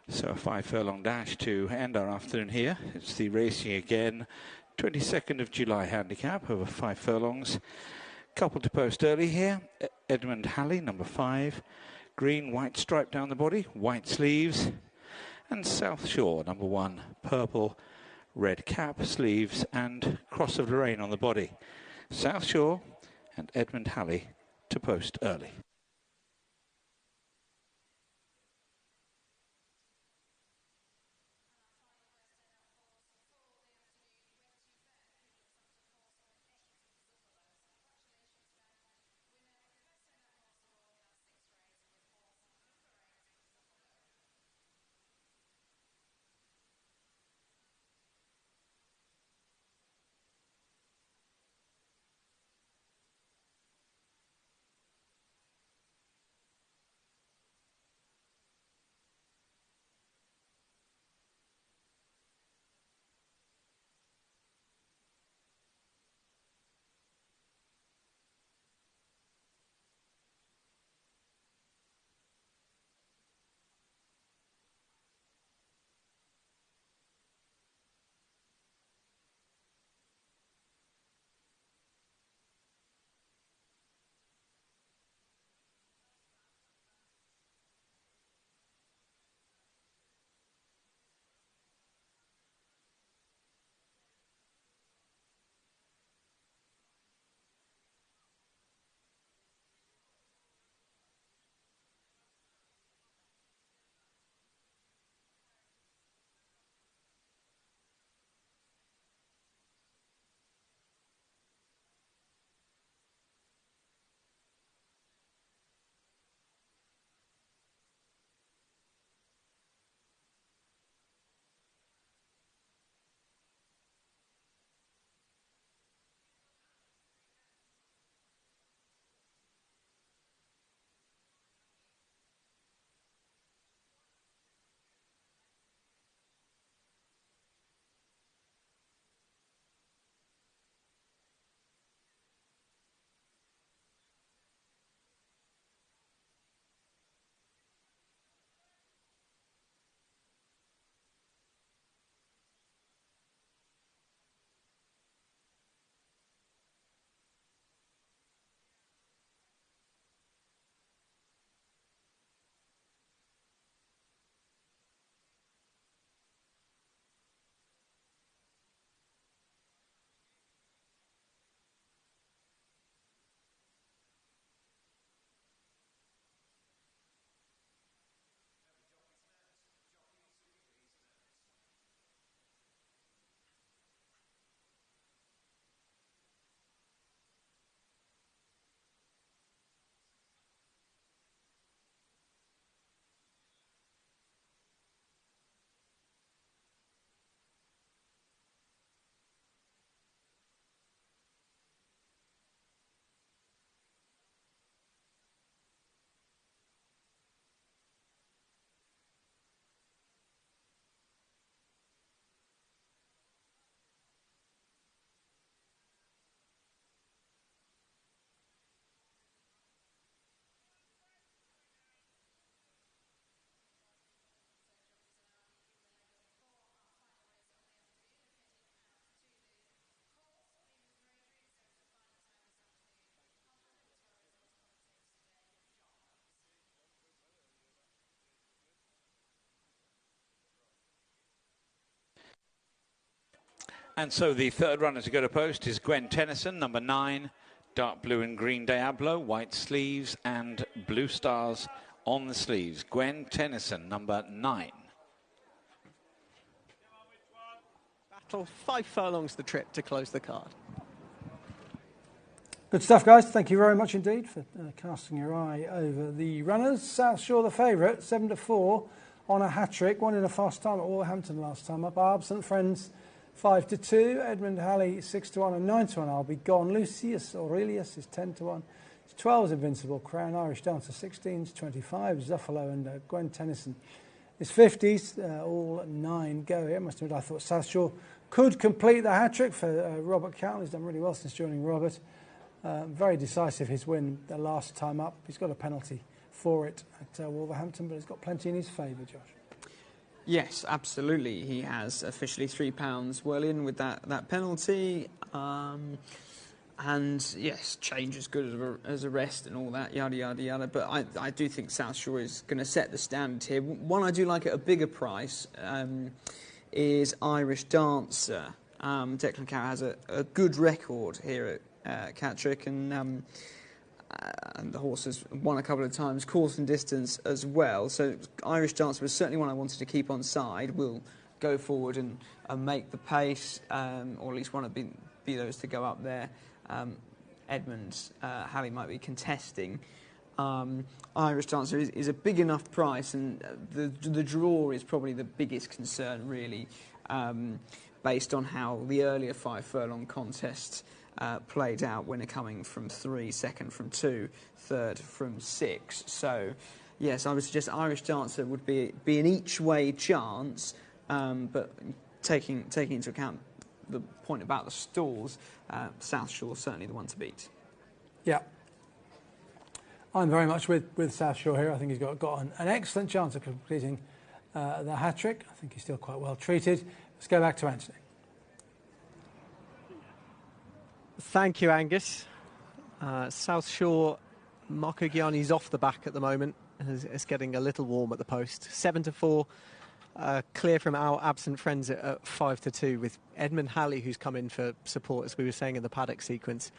So a 5 furlong dash to end our afternoon here. It's the Racing Again 22nd of July handicap over 5 furlongs. Couple to post early here. Edmund Halley, number 5. Green, white stripe down the body, white sleeves. And South Shore, number 1. Purple, red cap, sleeves, and Cross of Lorraine on the body. South Shore and Edmund Halley to post early. And so the third runner to go to post is Gwen Tennyson, number 9. Dark blue and green Diablo, white sleeves and blue stars on the sleeves. Gwen Tennyson, number 9. Battle, 5 furlongs the trip to close the card. Good stuff, guys. Thank you very much indeed for casting your eye over the runners. South Shore, the favourite, 7-4 on a hat-trick. Won in a fast time at Wolverhampton last time up. Our Absent Friends, 5-2. Edmund Halley, 6-1 and 9-1. I'll Be Gone. Lucius Aurelius is 10-1. It's 12's Invincible. Crown Irish Dancer, 16's 25. Zuffalo and Gwen Tennyson. It's 50s. All 9 go here. Must admit, I thought South Shore could complete the hat-trick for Robert Cowell. He's done really well since joining Robert. Very decisive, his win the last time up. He's got a penalty for it at Wolverhampton, but he's got plenty in his favour, Josh. Yes, absolutely. He has officially £3 well in with that penalty. And yes, change is good as a rest and all that, yada, yada, yada. But I do think South Shore is going to set the standard here. One I do like at a bigger price is Irish Dancer. Declan Carr has a good record here at Catterick, and the horse has won a couple of times, course and distance as well. So Irish Dancer was certainly one I wanted to keep on side. Will go forward and make the pace, or at least want to be those to go up there. Edmund Halley might be contesting. Irish Dancer is a big enough price, and the draw is probably the biggest concern, really, based on how the earlier 5 furlong contests played out. Winner coming from 3, second from 2, third from 6. So, yes, I would suggest Irish Dancer would be an each-way chance, but taking into account the point about the stalls, South Shore certainly the one to beat. Yeah. I'm very much with South Shore here. I think he's got an excellent chance of completing the hat-trick. I think he's still quite well treated. Let's go back to Anthony. Thank you, Angus. South Shore, Marco Gianni's off the back at the moment. It's getting a little warm at the post. 7-4. Clear from our absent friends at 5-2, with Edmund Halley, who's come in for support, as we were saying in the paddock sequence,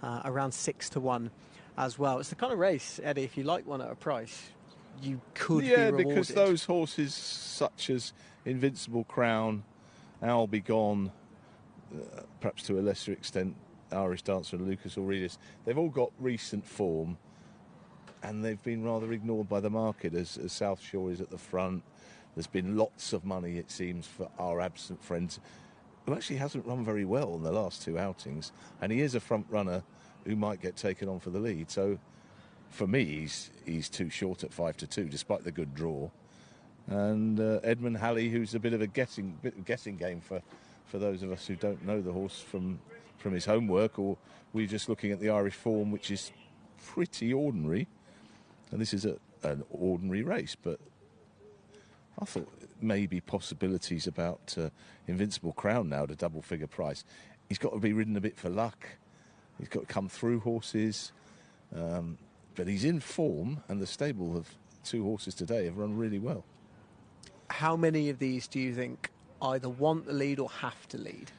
around 6-1 as well. It's the kind of race, Eddie, if you like one at a price, you could be rewarded. Yeah, because those horses such as Invincible, Crown, I'll Be Gone, perhaps to a lesser extent Irish Dancer and Lucas Aurelius, they've all got recent form, and they've been rather ignored by the market as South Shore is at the front. There's been lots of money, it seems, for our absent friends, who actually hasn't run very well in the last 2 outings, and he is a front runner who might get taken on for the lead. So for me, he's too short at 5-2, despite the good draw. And Edmund Halley, who's a bit of a guessing game for those of us who don't know the horse from his homework, or we're just looking at the Irish form, which is pretty ordinary. And this is an ordinary race, but I thought maybe possibilities about Invincible Crown now at a double-figure price. He's got to be ridden a bit for luck. He's got to come through horses. But he's in form, and the stable of 2 horses today have run really well. How many of these do you think either want the lead or have to lead?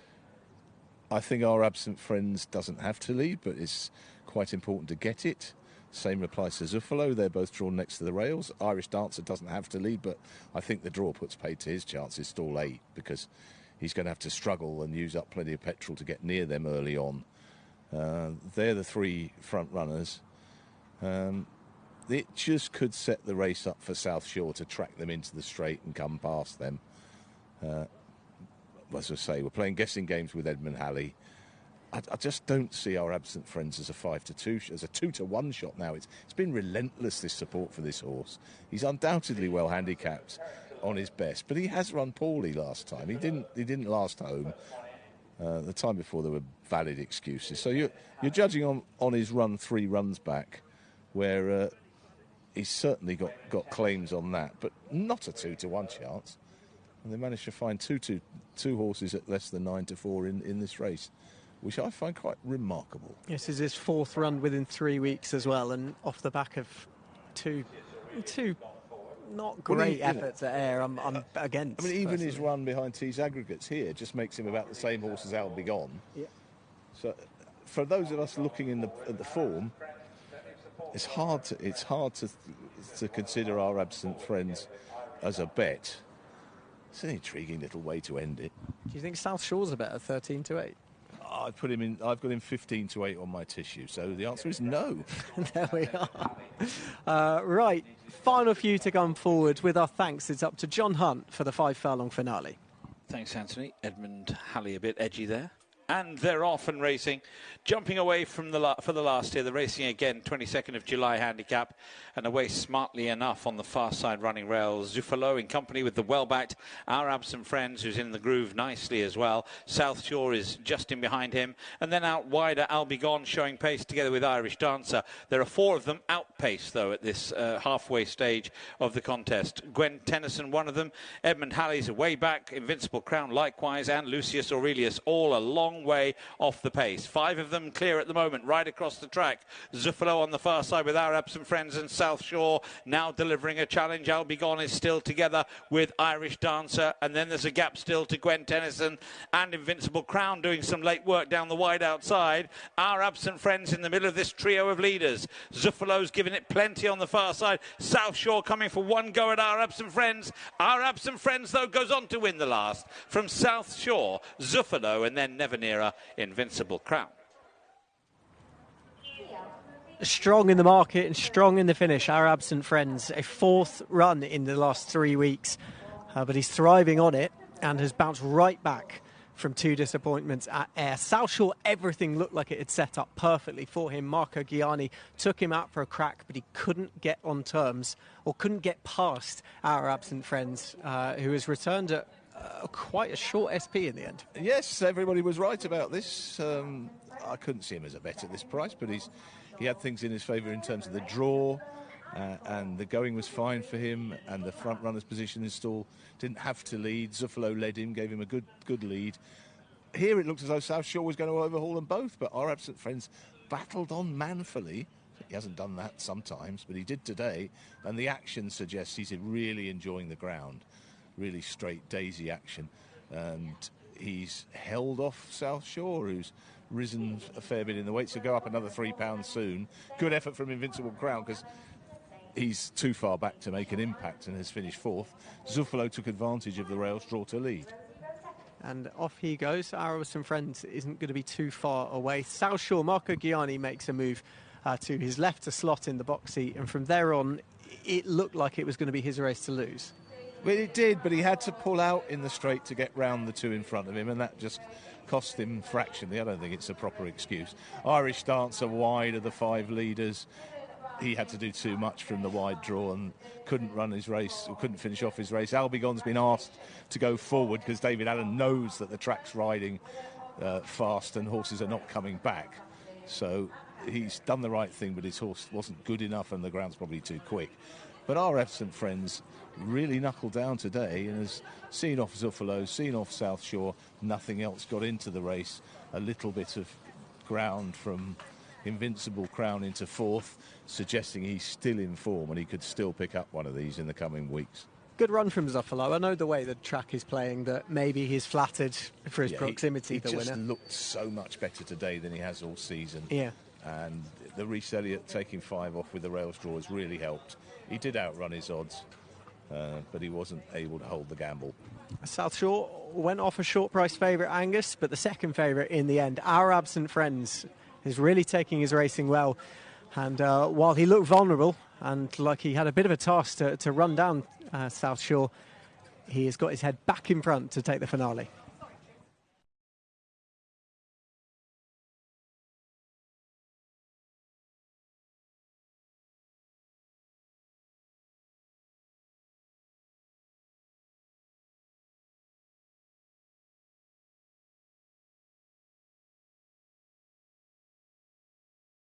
I think our absent friends doesn't have to lead, but it's quite important to get it. Same applies to Zuffalo. They're both drawn next to the rails. Irish Dancer doesn't have to lead, but I think the draw puts paid to his chances, stall 8, because he's going to have to struggle and use up plenty of petrol to get near them early on. They're the 3 front runners. It just could set the race up for South Shore to track them into the straight and come past them. As I say, we're playing guessing games with Edmund Halley. I just don't see our absent friends as a 5-2, as a 2-1 shot now. It's been relentless, this support for this horse. He's undoubtedly well handicapped on his best, but he has run poorly last time. He didn't last home. The time before there were valid excuses. So you're judging on his run 3 runs back, where he's certainly got claims on that, but not a 2-1 chance. And they managed to find two horses at less than 9-4 in this race, which I find quite remarkable. This is his 4th run within 3 weeks as well, and off the back of two not great efforts at Ayr. I'm against. I mean, even his run behind T's Aggregates here just makes him about the same horse as I'll Be Gone. Yeah. So for those of us looking at the form, it's hard to consider our absent friends as a bet. It's an intriguing little way to end it. Do you think South Shore's a better 13-8? I've got him 15-8 on my tissue, so the answer is no. There we are. Right, final few to come forward. With our thanks, it's up to John Hunt for the 5 furlong finale. Thanks, Anthony. Edmund Halley a bit edgy there. And they're off and racing, jumping away from for the last here. They're racing again, 22nd of July handicap, and away smartly enough on the far side running rails. Zuffalo in company with the well-backed Our Absent Friends, who's in the groove nicely as well. South Shore is just in behind him. And then out wider, I'll Be Gone showing pace together with Irish Dancer. There are 4 of them outpaced, though, at this halfway stage of the contest. Gwen Tennyson, one of them. Edmund Halley's away back. Invincible Crown likewise, and Lucius Aurelius, all a long way off the pace. 5 of them clear at the moment, right across the track. Zuffalo on the far side with Our Absent Friends, and South Shore now delivering a challenge. I'll Be Gone is still together with Irish Dancer, and then there's a gap still to Gwen Tennyson and Invincible Crown doing some late work down the wide outside. Our Absent Friends in the middle of this trio of leaders. Zuffalo's giving it plenty on the far side. South Shore coming for one go at Our Absent Friends. Our Absent Friends, though, goes on to win the last. From South Shore, Zuffalo, and then never nearer Invincible Crown. Strong in the market and strong in the finish. Our Absent Friends, a 4th run in the last 3 weeks, but he's thriving on it and has bounced right back from 2 disappointments at Ayr. South Shore, everything looked like it had set up perfectly for him. Marco Gianni took him out for a crack, but he couldn't get on terms, or couldn't get past Our Absent Friends, who has returned at quite a short SP in the end. Yes, everybody was right about this. I couldn't see him as a bet at this price, but he had things in his favour in terms of the draw, and the going was fine for him, and the front runner's position in stall didn't have to lead. Zuffalo led him, gave him a good lead. Here it looked as though South Shore was going to overhaul them both, but Our Absent Friends battled on manfully. He hasn't done that sometimes, but he did today, and the action suggests he's really enjoying the ground. Really straight daisy action, and he's held off South Shore, who's risen a fair bit in the weights. He'll go up another £3 soon. Good effort from Invincible Crown, because he's too far back to make an impact and has finished 4th. Zuffalo took advantage of the rails draw to lead. And off he goes. Our Absent Friends isn't going to be too far away. South Shore, Marco Gianni makes a move to his left to slot in the box seat, and from there on it looked like it was going to be his race to lose. Well, it did, but he had to pull out in the straight to get round the 2 in front of him, and that just cost him fractionally. I don't think it's a proper excuse. Irish Dancer wide of the 5 leaders. He had to do too much from the wide draw and couldn't run his race, or couldn't finish off his race. Albigon's been asked to go forward because David Allen knows that the track's riding fast and horses are not coming back. So he's done the right thing, but his horse wasn't good enough and the ground's probably too quick. But Our Absent Friends really knuckled down today and has seen off Zuffalo, seen off South Shore. Nothing else got into the race. A little bit of ground from Invincible Crown into 4th, suggesting he's still in form and he could still pick up one of these in the coming weeks. Good run from Zuffalo. I know the way the track is playing that maybe he's flattered for his proximity he to winner. He just looked so much better today than he has all season. Yeah. And the Reece Elliott taking 5 off with the rails draw has really helped. He did outrun his odds, but he wasn't able to hold the gamble. South Shore went off a short price favourite, Angus, but the second favourite in the end, Our Absent Friends, is really taking his racing well. And while he looked vulnerable and like he had a bit of a task to run down South Shore, he has got his head back in front to take the finale.